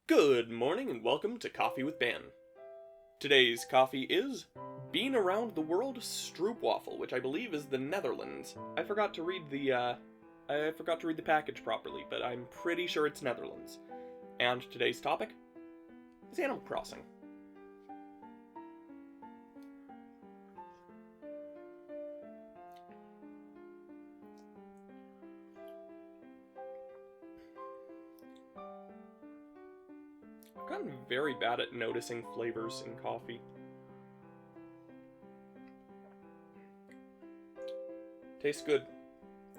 Good morning and welcome to Coffee with Bann. Today's coffee is Bean Around the World Stroopwafel, which I believe is the Netherlands. I forgot to read the package properly, but I'm pretty sure it's Netherlands. And today's topic is Animal Crossing. I've gotten very bad at noticing flavors in coffee. Tastes good.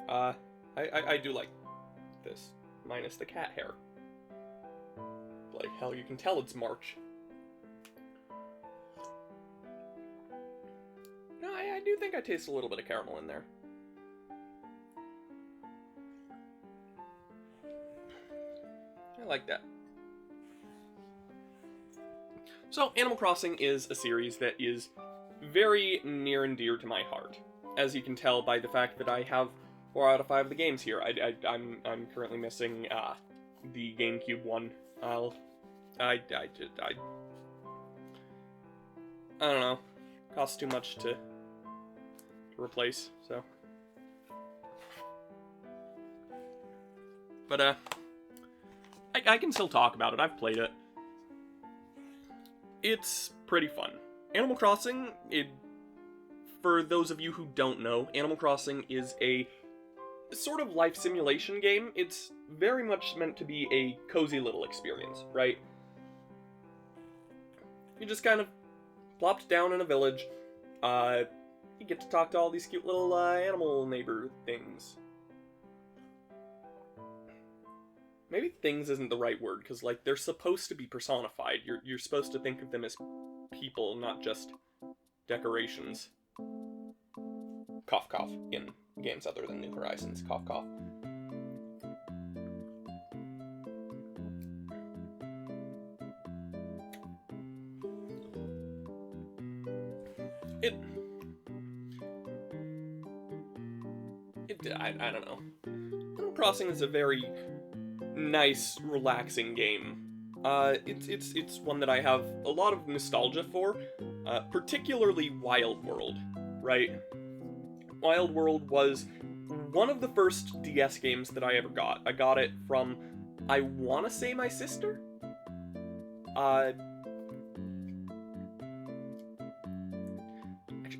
I do like this, minus the cat hair. Like hell, you can tell it's March. No, I do think I taste a little bit of caramel in there. I like that. So, Animal Crossing is a series that is very near and dear to my heart. As you can tell by the fact that I have 4 out of 5 of the games here. I'm currently missing the GameCube one. I don't know. Costs too much to replace, so. But I can still talk about it. I've played it. It's pretty fun. Animal Crossing, for those of you who don't know, Animal Crossing is a sort of life simulation game. It's very much meant to be a cozy little experience, right? You just kind of plopped down in a village. You get to talk to all these cute little animal neighbor things. Maybe things isn't the right word, because, like, they're supposed to be personified. You're supposed to think of them as people, not just decorations. Cough, cough, in games other than New Horizons. Cough, cough. I don't know. Animal Crossing is a very nice, relaxing game. It's one that I have a lot of nostalgia for, particularly Wild World, right? Wild World was one of the first DS games that I ever got. I got it from, I want to say, my sister? Actually,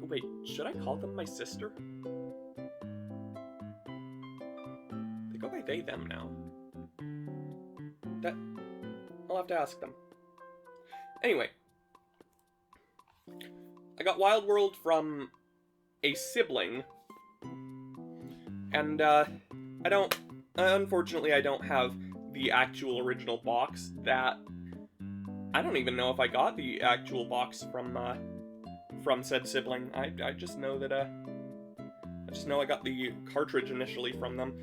wait, should I call them my sister? They go by they, them now. I'll have to ask them. Anyway, I got Wild World from a sibling, and unfortunately I don't have the actual original box. That I don't even know if I got the actual box from said sibling. I just know that I got the cartridge initially from them.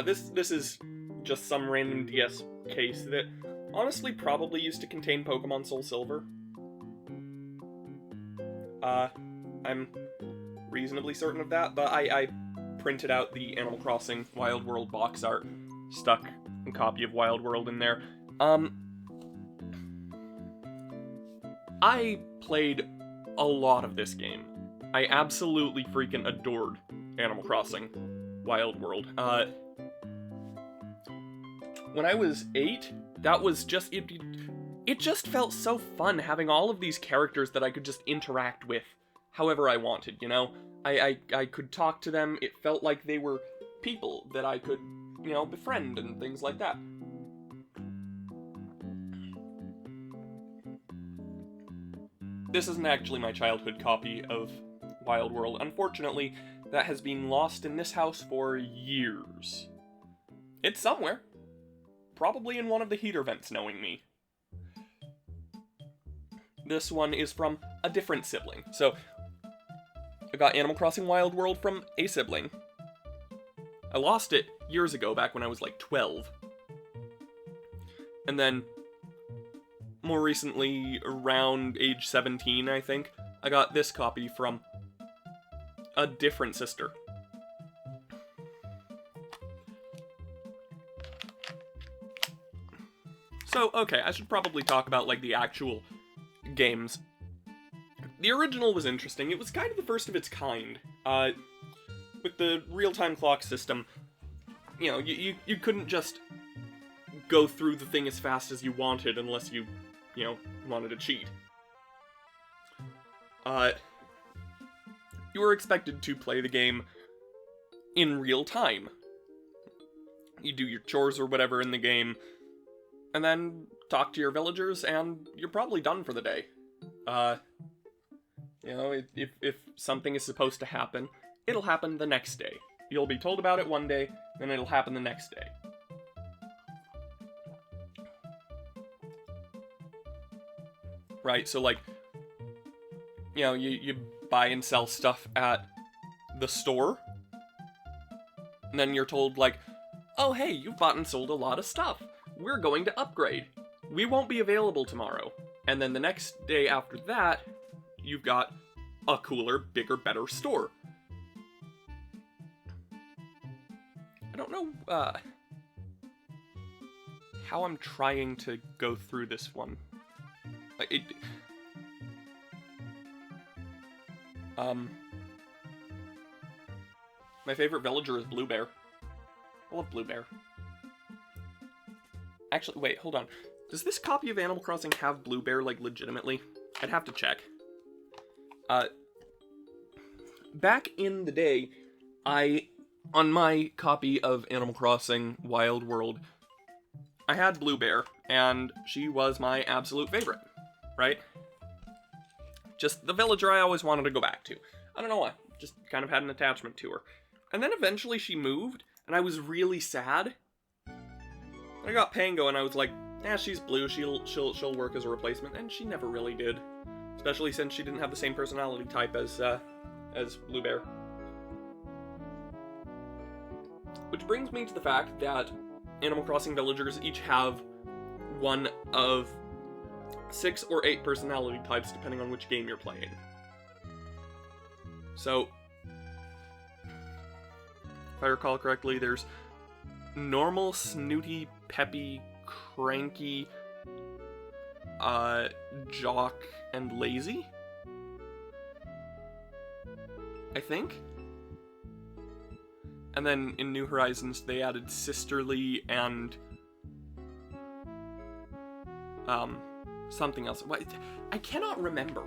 This is just some random DS case that honestly probably used to contain Pokemon Soul Silver. I'm reasonably certain of that, but I printed out the Animal Crossing Wild World box art, stuck a copy of Wild World in there. I played a lot of this game. I absolutely freaking adored Animal Crossing Wild World. When I was 8, that was just, it just felt so fun having all of these characters that I could just interact with however I wanted, you know? I could talk to them, it felt like they were people that I could, you know, befriend and things like that. This isn't actually my childhood copy of Wild World. Unfortunately, that has been lost in this house for years. It's somewhere. Probably in one of the heater vents, knowing me. This one is from a different sibling. So, I got Animal Crossing Wild World from a sibling. I lost it years ago, back when I was like 12. And then, more recently, around age 17, I think, I got this copy from a different sister. So, okay, I should probably talk about, like, the actual games. The original was interesting. It was kind of the first of its kind. With the real-time clock system, you know, you couldn't just go through the thing as fast as you wanted unless you know, wanted to cheat. You were expected to play the game in real time. You do your chores or whatever in the game, and then talk to your villagers, and you're probably done for the day. You know, if something is supposed to happen, it'll happen the next day. You'll be told about it one day, then it'll happen the next day. Right, so like, you know, you buy and sell stuff at the store, and then you're told, like, oh hey, you've bought and sold a lot of stuff. We're going to upgrade. We won't be available tomorrow. And then the next day after that, you've got a cooler, bigger, better store. I don't know how I'm trying to go through this one. Like, my favorite villager is Blue Bear. I love Blue Bear. Actually, wait, hold on. Does this copy of Animal Crossing have Blue Bear, like, legitimately? I'd have to check. Back in the day, on my copy of Animal Crossing Wild World, I had Blue Bear, and she was my absolute favorite, right? Just the villager I always wanted to go back to. I don't know why, just kind of had an attachment to her. And then eventually she moved, and I was really sad. I got Pango, and I was like, yeah, she's blue, she'll work as a replacement, and she never really did. Especially since she didn't have the same personality type as Blue Bear. Which brings me to the fact that Animal Crossing villagers each have one of 6 or 8 personality types depending on which game you're playing. So, if I recall correctly, there's normal, snooty, peppy, cranky, jock, and lazy? I think? And then in New Horizons, they added sisterly and something else. What? I cannot remember.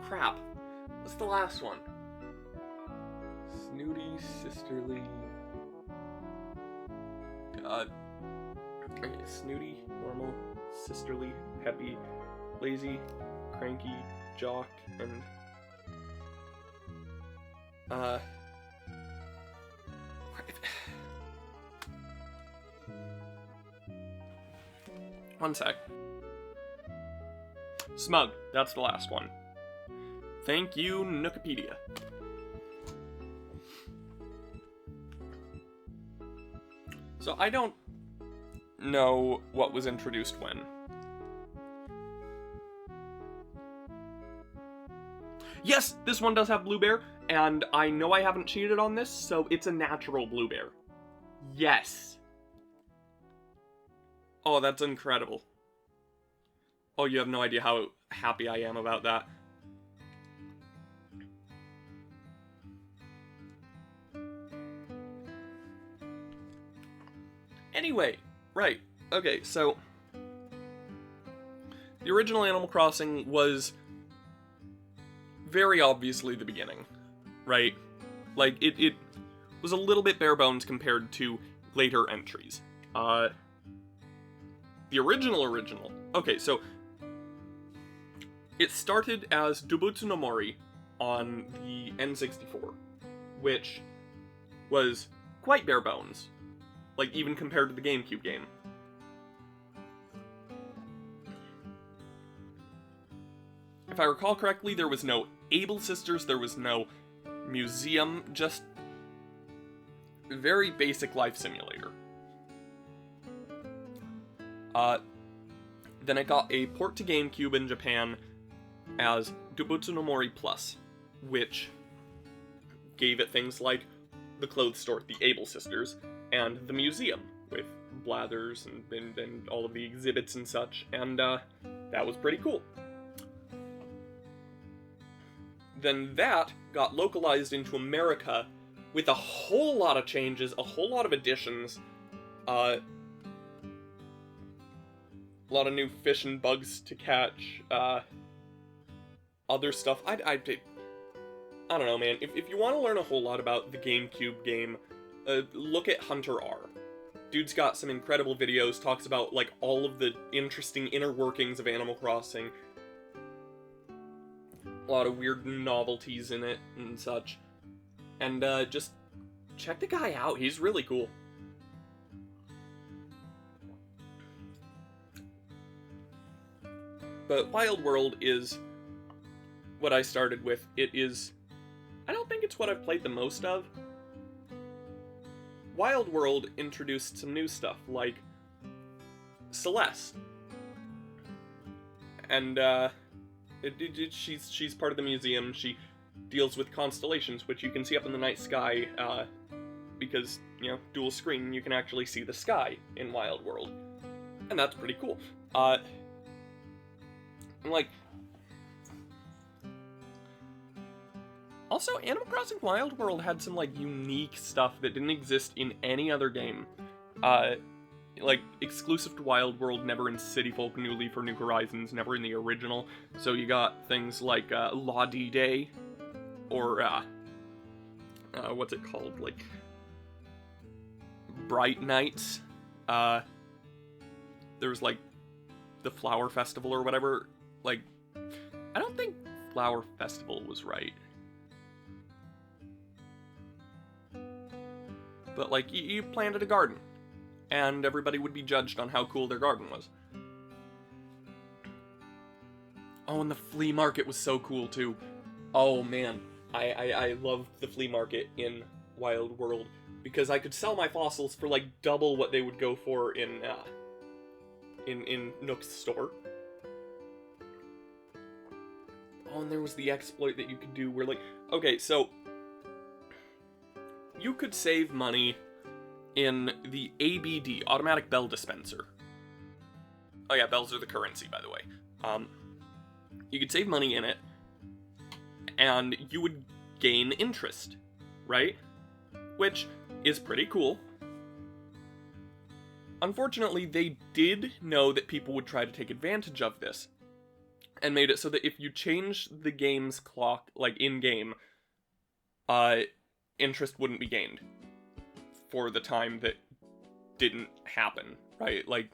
Crap. What's the last one? Snooty, sisterly... okay, snooty, normal, sisterly, peppy, lazy, cranky, jock, and... One sec. Smug, that's the last one. Thank you, Nookipedia. So I don't know what was introduced when. Yes, this one does have Blue Bear, and I know I haven't cheated on this, so it's a natural Blue Bear. Yes. Oh, that's incredible. Oh, you have no idea how happy I am about that. Anyway, right, okay, so the original Animal Crossing was very obviously the beginning, right? Like, it was a little bit bare bones compared to later entries. The original. Okay, so it started as Dobutsu no Mori on the N64, which was quite bare bones. Like, even compared to the GameCube game. If I recall correctly, there was no Able Sisters, there was no museum, just very basic life simulator. Then it got a port to GameCube in Japan as Dobutsu no Mori Plus, which gave it things like the clothes store, the Able Sisters, and the museum, with Blathers and all of the exhibits and such, and that was pretty cool. Then that got localized into America with a whole lot of changes, a whole lot of additions, a lot of new fish and bugs to catch, other stuff. I don't know, man. If you want to learn a whole lot about the GameCube game, look at Hunter R. Dude's got some incredible videos, talks about, like, all of the interesting inner workings of Animal Crossing. A lot of weird novelties in it and such. And, just check the guy out. He's really cool. But Wild World is what I started with. It is... I don't think it's what I've played the most of. Wild World introduced some new stuff, like Celeste. And, she's part of the museum. She deals with constellations, which you can see up in the night sky, because, you know, dual screen, you can actually see the sky in Wild World. And that's pretty cool. And, like... Also, Animal Crossing Wild World had some, like, unique stuff that didn't exist in any other game. Like, exclusive to Wild World, never in City Folk, New Leaf, or New Horizons, never in the original. So you got things like, La D Day, or, what's it called? Like, Bright Nights. There's, like, the Flower Festival or whatever. Like, I don't think Flower Festival was right. But, like, you planted a garden, and everybody would be judged on how cool their garden was. Oh, and the flea market was so cool, too. Oh, man. I loved the flea market in Wild World, because I could sell my fossils for, like, double what they would go for in Nook's store. Oh, and there was the exploit that you could do where, like... Okay, so... You could save money in the ABD, Automatic Bell Dispenser. Oh yeah, bells are the currency, by the way. You could save money in it, and you would gain interest, right? Which is pretty cool. Unfortunately, they did know that people would try to take advantage of this, and made it so that if you change the game's clock, like in-game, interest wouldn't be gained for the time that didn't happen, right? Like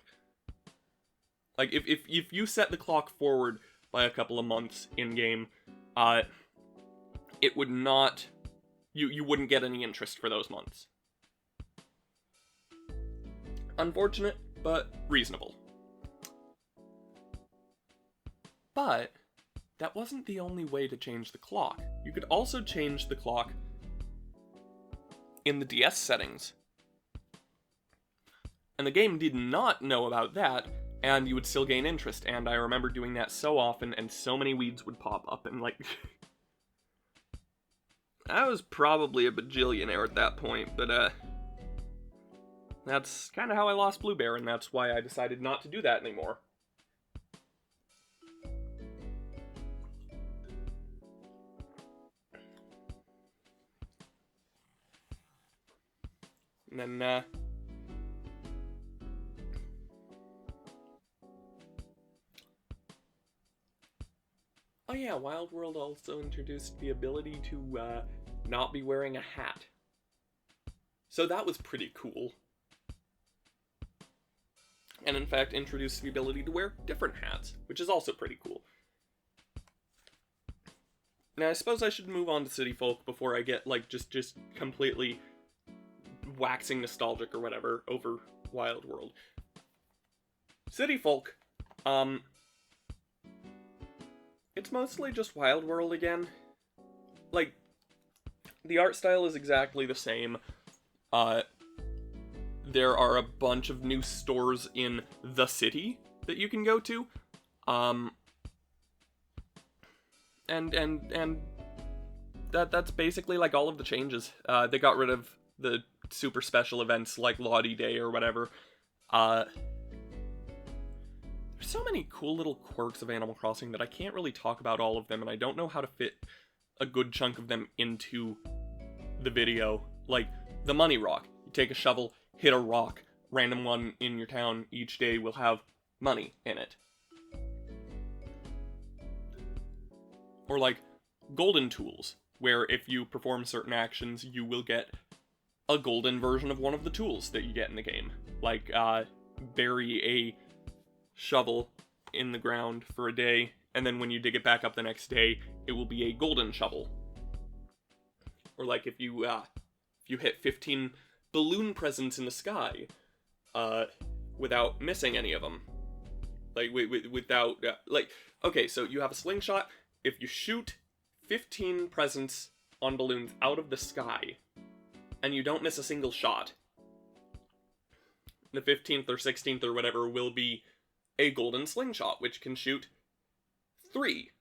if you set the clock forward by a couple of months in-game, it would not... You wouldn't get any interest for those months. Unfortunate, but reasonable. But that wasn't the only way to change the clock. You could also change the clock in the DS settings. And the game did not know about that, and you would still gain interest, and I remember doing that so often, and so many weeds would pop up, and like... I was probably a bajillionaire at that point, but that's kind of how I lost Blue Bear, and that's why I decided not to do that anymore. And then, oh yeah, Wild World also introduced the ability to, not be wearing a hat. So that was pretty cool. And in fact, introduced the ability to wear different hats, which is also pretty cool. Now, I suppose I should move on to City Folk before I get, like, just completely waxing nostalgic or whatever over Wild World. City Folk, it's mostly just Wild World again. Like, the art style is exactly the same. There are a bunch of new stores in the city that you can go to. And that's basically like all of the changes. They got rid of the super special events like Lottie Day or whatever. There's so many cool little quirks of Animal Crossing that I can't really talk about all of them, and I don't know how to fit a good chunk of them into the video. Like, the money rock. You take a shovel, hit a rock, random one in your town each day will have money in it. Or like, golden tools, where if you perform certain actions, you will get a golden version of one of the tools that you get in the game. Like, bury a shovel in the ground for a day, and then when you dig it back up the next day, it will be a golden shovel. Or like if you hit 15 balloon presents in the sky, without missing any of them. Like, without, okay, so you have a slingshot. If you shoot 15 presents on balloons out of the sky, and you don't miss a single shot, the 15th or 16th or whatever will be a golden slingshot, which can shoot three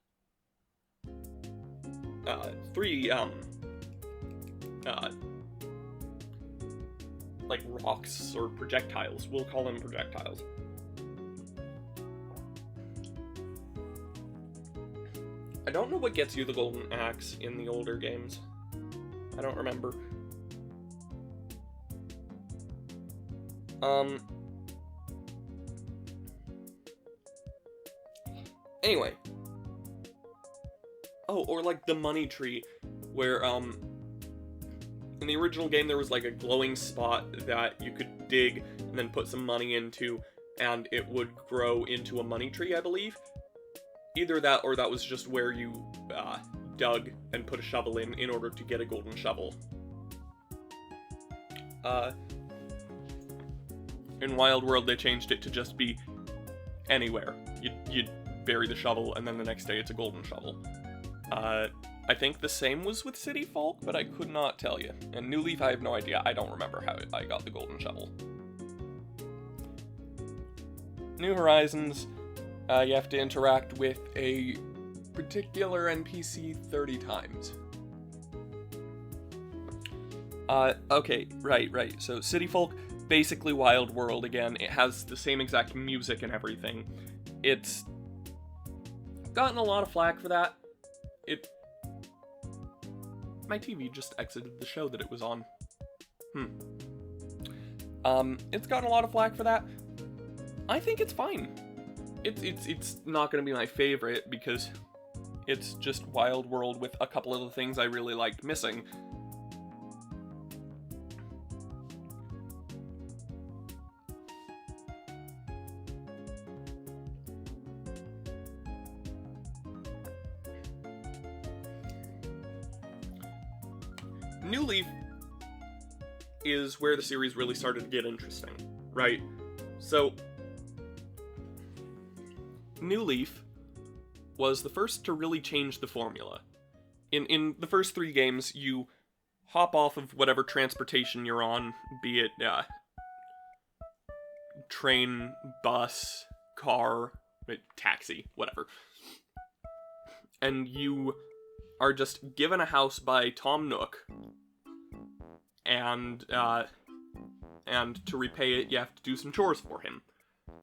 like rocks or projectiles. We'll call them projectiles. I don't know what gets you the golden axe in the older games. I don't remember. Anyway. Oh, or like the money tree, where, in the original game there was like a glowing spot that you could dig and then put some money into, and it would grow into a money tree, I believe. Either that, or that was just where you, dug and put a shovel in order to get a golden shovel. In Wild World, they changed it to just be anywhere. You'd bury the shovel, and then the next day it's a golden shovel. I think the same was with City Folk, but I could not tell you. And New Leaf, I have no idea. I don't remember how I got the golden shovel. New Horizons, you have to interact with a particular NPC 30 times. Okay, right. So City Folk, basically Wild World again. It has the same exact music and everything. It's gotten a lot of flack for that. My TV just exited the show that it was on. It's gotten a lot of flack for that. I think it's fine. It's not gonna be my favorite because it's just Wild World with a couple of the things I really liked missing. New Leaf is where the series really started to get interesting, right? So, New Leaf was the first to really change the formula. In the first 3 games, you hop off of whatever transportation you're on, be it train, bus, car, taxi, whatever. And you are just given a house by Tom Nook, and to repay it, you have to do some chores for him.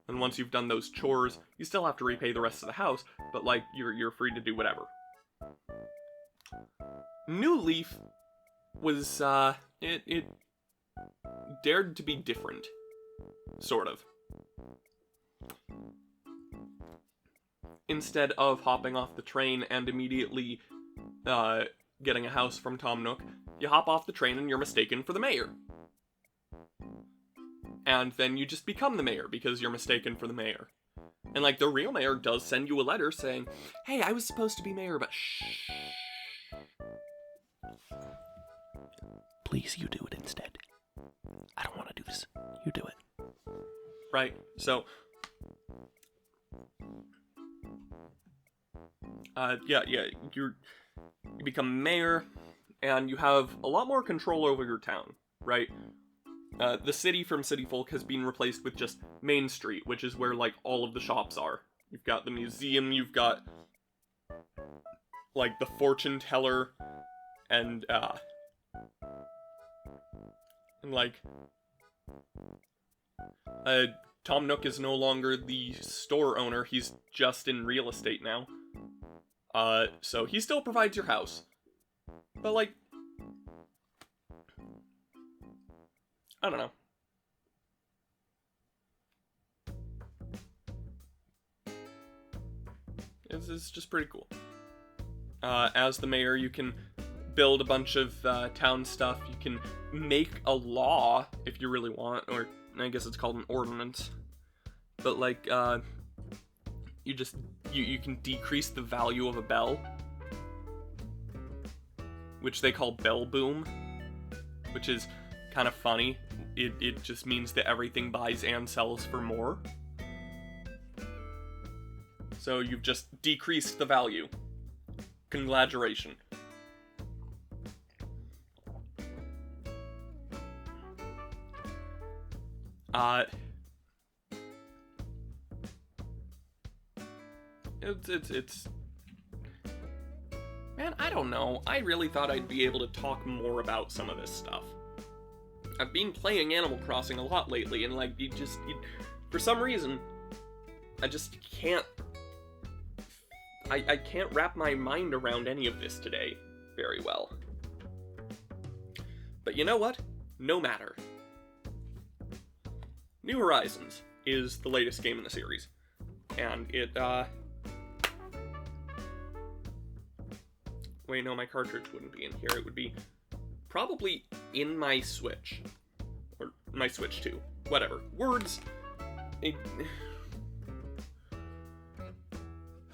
And once you've done those chores, you still have to repay the rest of the house, but, like, you're free to do whatever. New Leaf was, it dared to be different. Sort of. Instead of hopping off the train and immediately, getting a house from Tom Nook, you hop off the train and you're mistaken for the mayor. And then you just become the mayor because you're mistaken for the mayor. And, like, the real mayor does send you a letter saying, hey, I was supposed to be mayor, but shh. Please, you do it instead. I don't want to do this. You do it. Right, so... you become mayor, and you have a lot more control over your town, right? The city from City Folk has been replaced with just Main Street, which is where, like, all of the shops are. You've got the museum, you've got, like, the fortune teller, and And, like, Tom Nook is no longer the store owner, he's just in real estate now. So he still provides your house. But, like, I don't know. It's just pretty cool. As the mayor, you can build a bunch of town stuff. You can make a law if you really want, or I guess it's called an ordinance. But like, you can decrease the value of a bell, which they call bell boom, which is kind of funny. It just means that everything buys and sells for more. So you've just decreased the value. Congratulations. It's man, I don't know. I really thought I'd be able to talk more about some of this stuff. I've been playing Animal Crossing a lot lately, and like, for some reason, I just can't. I can't wrap my mind around any of this today very well. But you know what? No matter. New Horizons is the latest game in the series. And it, wait, no, my cartridge wouldn't be in here. It would be probably in my Switch. Or my Switch 2. Whatever. Words.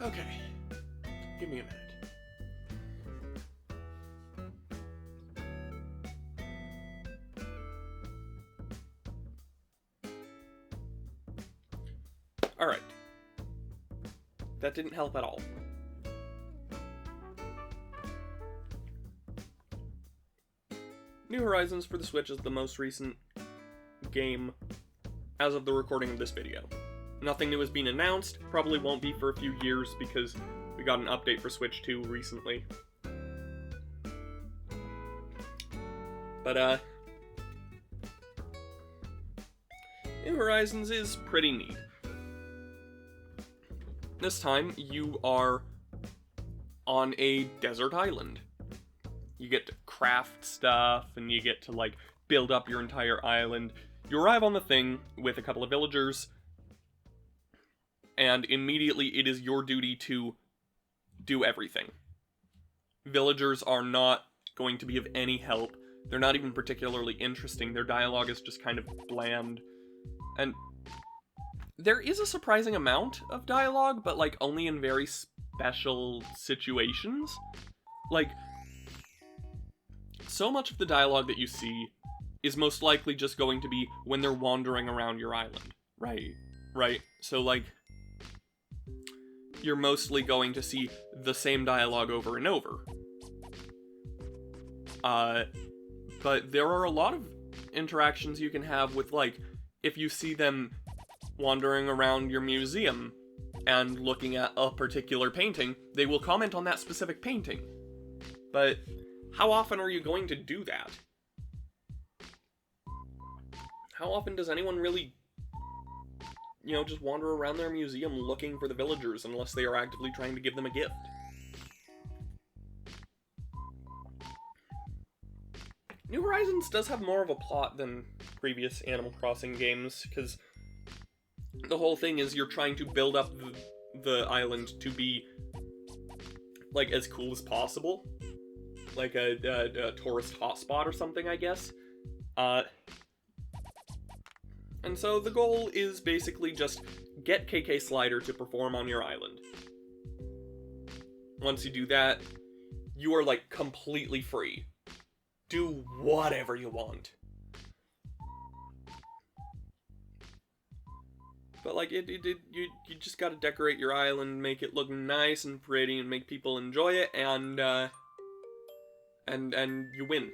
Okay. Give me a minute. Alright. That didn't help at all. New Horizons for the Switch is the most recent game as of the recording of this video. Nothing new has been announced, probably won't be for a few years because we got an update for Switch 2 recently. But, New Horizons is pretty neat. This time, you are on a desert island. You get to craft stuff, and you get to, like, build up your entire island. You arrive on the thing with a couple of villagers, and immediately it is your duty to do everything. Villagers are not going to be of any help. They're not even particularly interesting. Their dialogue is just kind of bland. And there is a surprising amount of dialogue, but like only in very special situations. Like, so much of the dialogue that you see is most likely just going to be when they're wandering around your island. Right? So like, you're mostly going to see the same dialogue over and over. But there are a lot of interactions you can have with, like, if you see them wandering around your museum and looking at a particular painting, they will comment on that specific painting. But how often are you going to do that? How often does anyone really, you know, just wander around their museum looking for the villagers unless they are actively trying to give them a gift? New Horizons does have more of a plot than previous Animal Crossing games, because the whole thing is you're trying to build up the island to be, like, as cool as possible. Like a tourist hotspot or something, I guess. And so the goal is basically just get KK Slider to perform on your island. Once you do that, you are, like, completely free. Do whatever you want. But, like, you just gotta decorate your island, make it look nice and pretty, and make people enjoy it, and you win.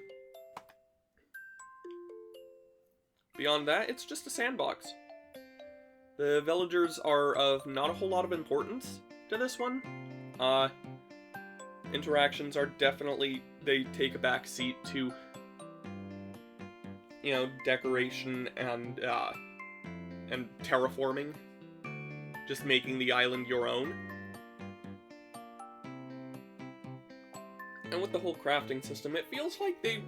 Beyond that, it's just a sandbox. The villagers are of not a whole lot of importance to this one. Interactions are definitely, they take a back seat to decoration and terraforming, just making the island your own. And with the whole crafting system, it feels like they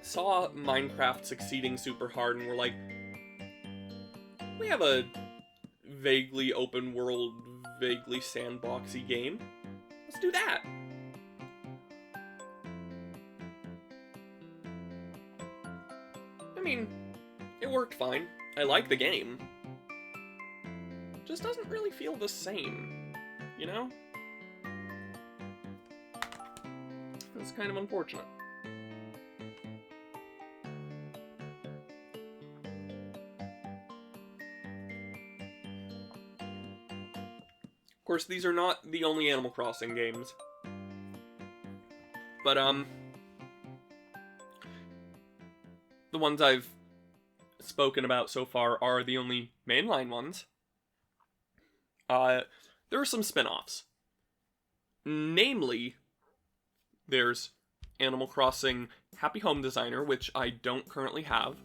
saw Minecraft succeeding super hard and were like, we have a vaguely open world, vaguely sandboxy game. Let's do that. I mean, it worked fine. I like the game. It just doesn't really feel the same, you know? It's kind of unfortunate. Of course, these are not the only Animal Crossing games. But, the ones I've spoken about so far are the only mainline ones. There are some spin-offs. Namely, there's Animal Crossing Happy Home Designer, which I don't currently have.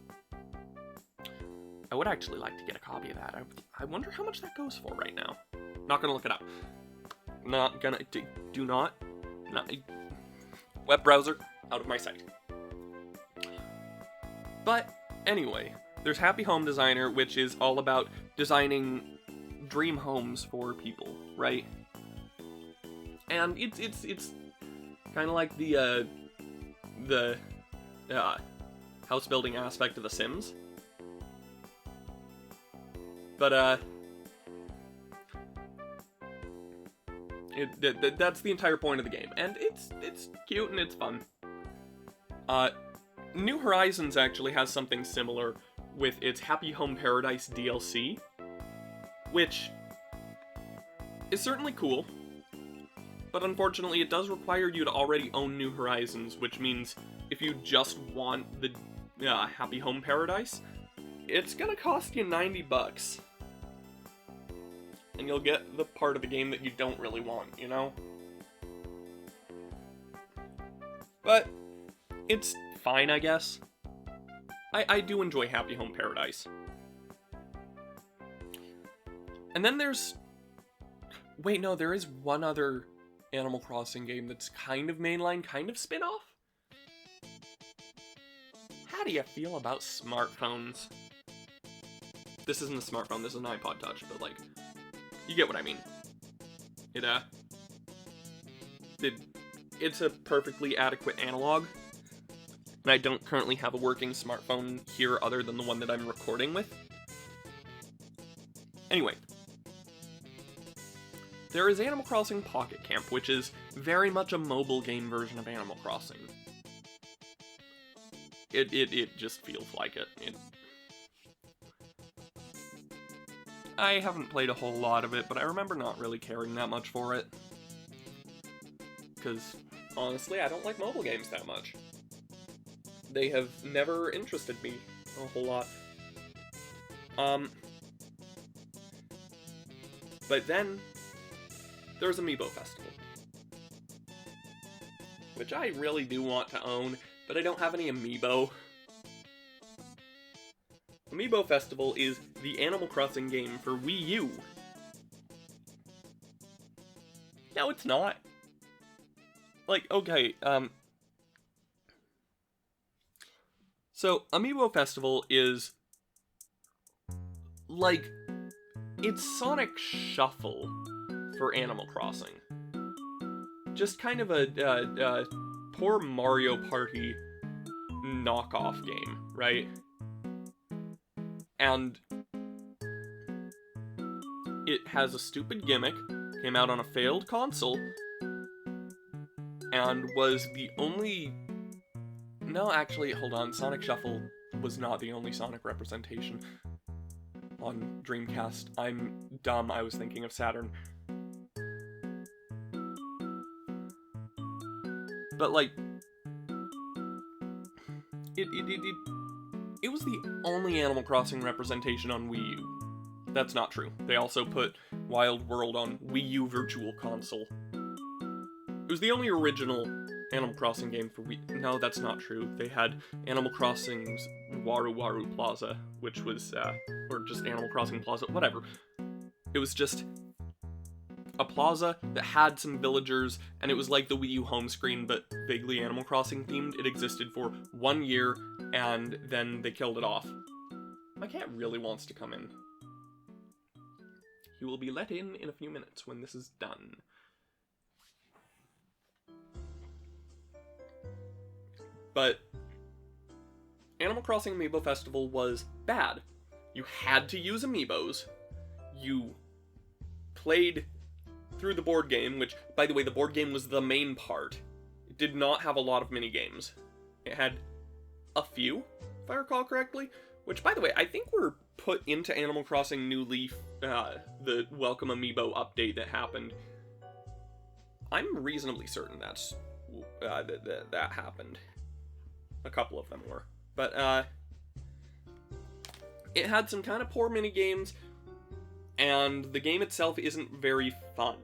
I would actually like to get a copy of that. I wonder how much that goes for right now. Not gonna look it up. Not gonna... Do not... Web browser, out of my sight. But, anyway, there's Happy Home Designer, which is all about designing dream homes for people, right? And it's kind of like the house building aspect of The Sims. But, that's the entire point of the game, and it's cute and it's fun. New Horizons actually has something similar with its Happy Home Paradise DLC, which is certainly cool, but unfortunately it does require you to already own New Horizons, which means if you just want the Happy Home Paradise, it's gonna cost you $90. And you'll get the part of the game that you don't really want, you know? But it's fine, I guess. I do enjoy Happy Home Paradise. And then there's... Wait, no, there is one other Animal Crossing game that's kind of mainline, kind of spin-off? How do you feel about smartphones? This isn't a smartphone, this is an iPod Touch, but like... You get what I mean. It's a perfectly adequate analog. And I don't currently have a working smartphone here other than the one that I'm recording with. Anyway. There is Animal Crossing Pocket Camp, which is very much a mobile game version of Animal Crossing. It just feels like it. I haven't played a whole lot of it, but I remember not really caring that much for it. Because, honestly, I don't like mobile games that much. They have never interested me a whole lot. But then, there's Amiibo Festival. Which I really do want to own, but I don't have any Amiibo. Amiibo Festival is the Animal Crossing game for Wii U. No, it's not. Like, okay, So, Amiibo Festival is... like... it's Sonic Shuffle for Animal Crossing. Just kind of a poor Mario Party knockoff game, right? And it has a stupid gimmick, came out on a failed console, and was the only... No, actually, hold on, Sonic Shuffle was not the only Sonic representation on Dreamcast. I'm dumb, I was thinking of Saturn. But, like, it was the only Animal Crossing representation on Wii U. That's not true. They also put Wild World on Wii U Virtual Console. It was the only original Animal Crossing game for Wii. No, that's not true. They had Animal Crossing's Waru Waru Plaza, which was, or just Animal Crossing Plaza, whatever. It was just a plaza that had some villagers, and it was like the Wii U home screen, but vaguely Animal Crossing themed. It existed for 1 year, and then they killed it off. My cat really wants to come in. He will be let in a few minutes when this is done. But Animal Crossing Amiibo Festival was bad. You had to use amiibos. You played through the board game, which, by the way, the board game was the main part. It did not have a lot of mini-games. It had a few, if I recall correctly, which, by the way, I think were put into Animal Crossing New Leaf, the Welcome Amiibo update that happened. I'm reasonably certain that's that happened. A couple of them were. But, it had some kind of poor mini-games, and the game itself isn't very fun.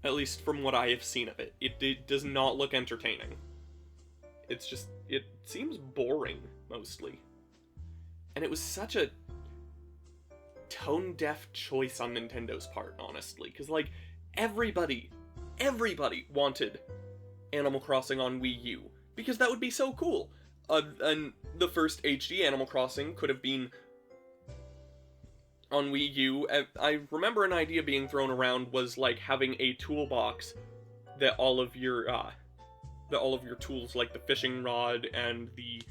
At least from what I have seen of it. It does not look entertaining. It's just, it seems boring, mostly. And it was such a tone-deaf choice on Nintendo's part, honestly. Because, like, everybody wanted Animal Crossing on Wii U. Because that would be so cool. And the first HD Animal Crossing could have been on Wii U. I remember an idea being thrown around was, like, having a toolbox that all of your tools, like the fishing rod and the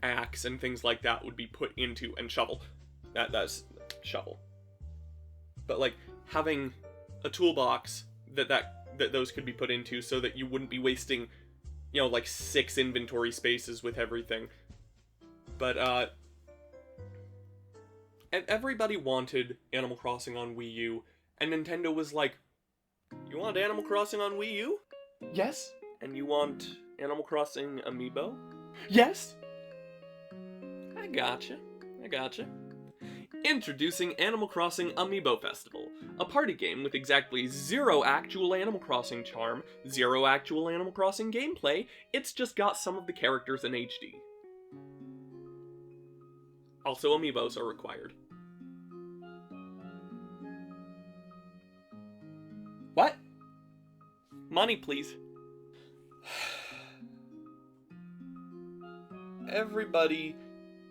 axe and things like that, would be put into, and shovel. That's shovel. But, like, having a toolbox that those could be put into so that you wouldn't be wasting, you know, like 6 inventory spaces with everything. But, everybody wanted Animal Crossing on Wii U, and Nintendo was like, you want Animal Crossing on Wii U? Yes. And you want Animal Crossing Amiibo? Yes! I gotcha. Introducing Animal Crossing Amiibo Festival, a party game with exactly 0 actual Animal Crossing charm, 0 actual Animal Crossing gameplay, it's just got some of the characters in HD. Also, amiibos are required. What? Money, please. Everybody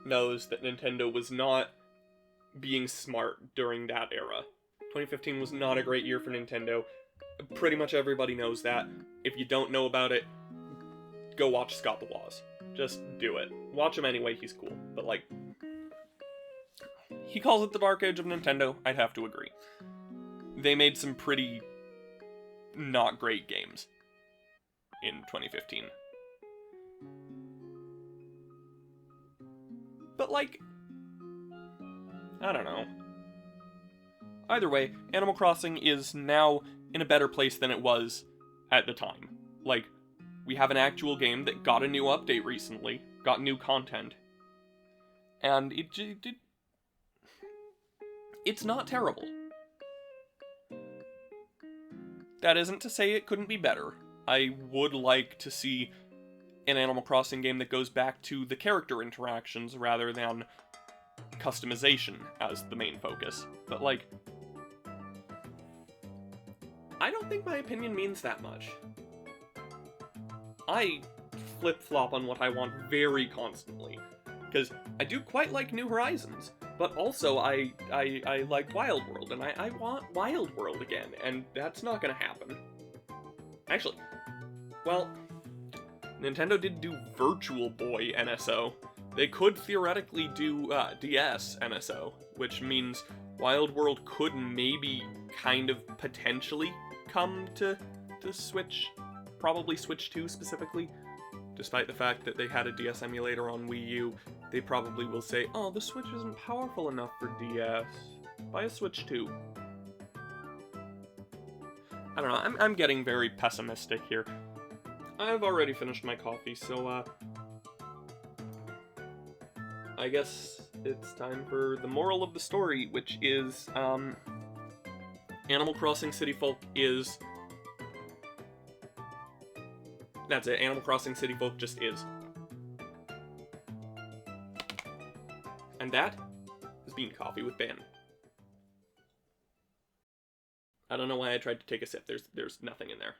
knows that Nintendo was not being smart during that era. 2015 was not a great year for Nintendo. Pretty much everybody knows that. If you don't know about it, go watch Scott the Woz. Just do it. Watch him anyway, he's cool. But, like, he calls it the dark age of Nintendo. I'd have to agree. They made some pretty not great games in 2015. But, like, I don't know. Either way, Animal Crossing is now in a better place than it was at the time. Like, we have an actual game that got a new update recently, got new content, and it's not terrible. That isn't to say it couldn't be better. I would like to see an Animal Crossing game that goes back to the character interactions rather than customization as the main focus. But, like, I don't think my opinion means that much. I flip-flop on what I want very constantly, because I do quite like New Horizons, but also I like Wild World, and I want Wild World again, and that's not gonna happen. Actually, well, Nintendo did do Virtual Boy NSO. They could theoretically do DS NSO, which means Wild World could maybe kind of potentially come to Switch, probably Switch 2 specifically. Despite the fact that they had a DS emulator on Wii U, they probably will say, oh, the Switch isn't powerful enough for DS. Buy a Switch 2. I don't know, I'm getting very pessimistic here. I've already finished my coffee, so, I guess it's time for the moral of the story, which is, Animal Crossing City Folk is That's it. Animal Crossing City Folk just is. And that has been Coffee with Bann. I don't know why I tried to take a sip. There's nothing in there.